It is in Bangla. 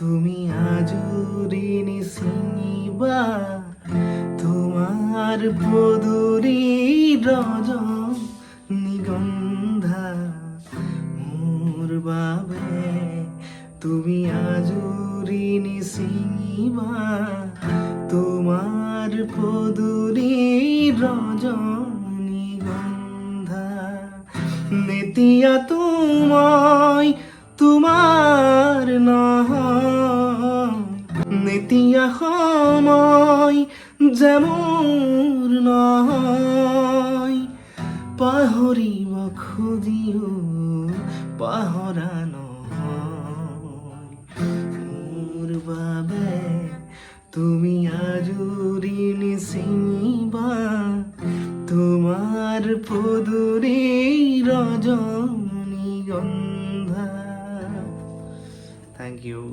তুমি আজুরিনি সিংবা তোমার পদুরি রজনীগন্ধা মোর বাবে তুমি আজুরিনি সিংবা তোমার পদুরি রজনীগন্ধা নেতিয়া তোমায় তোমার নহয় নেতিয়া সময় যেমন নহয় পাহৰিব খুজিও পাহৰা নহয় মোৰ বাবে তুমি আজুৰিনি চিনিবা তোমার পদুরি রজনীগন্ধা। Thank you.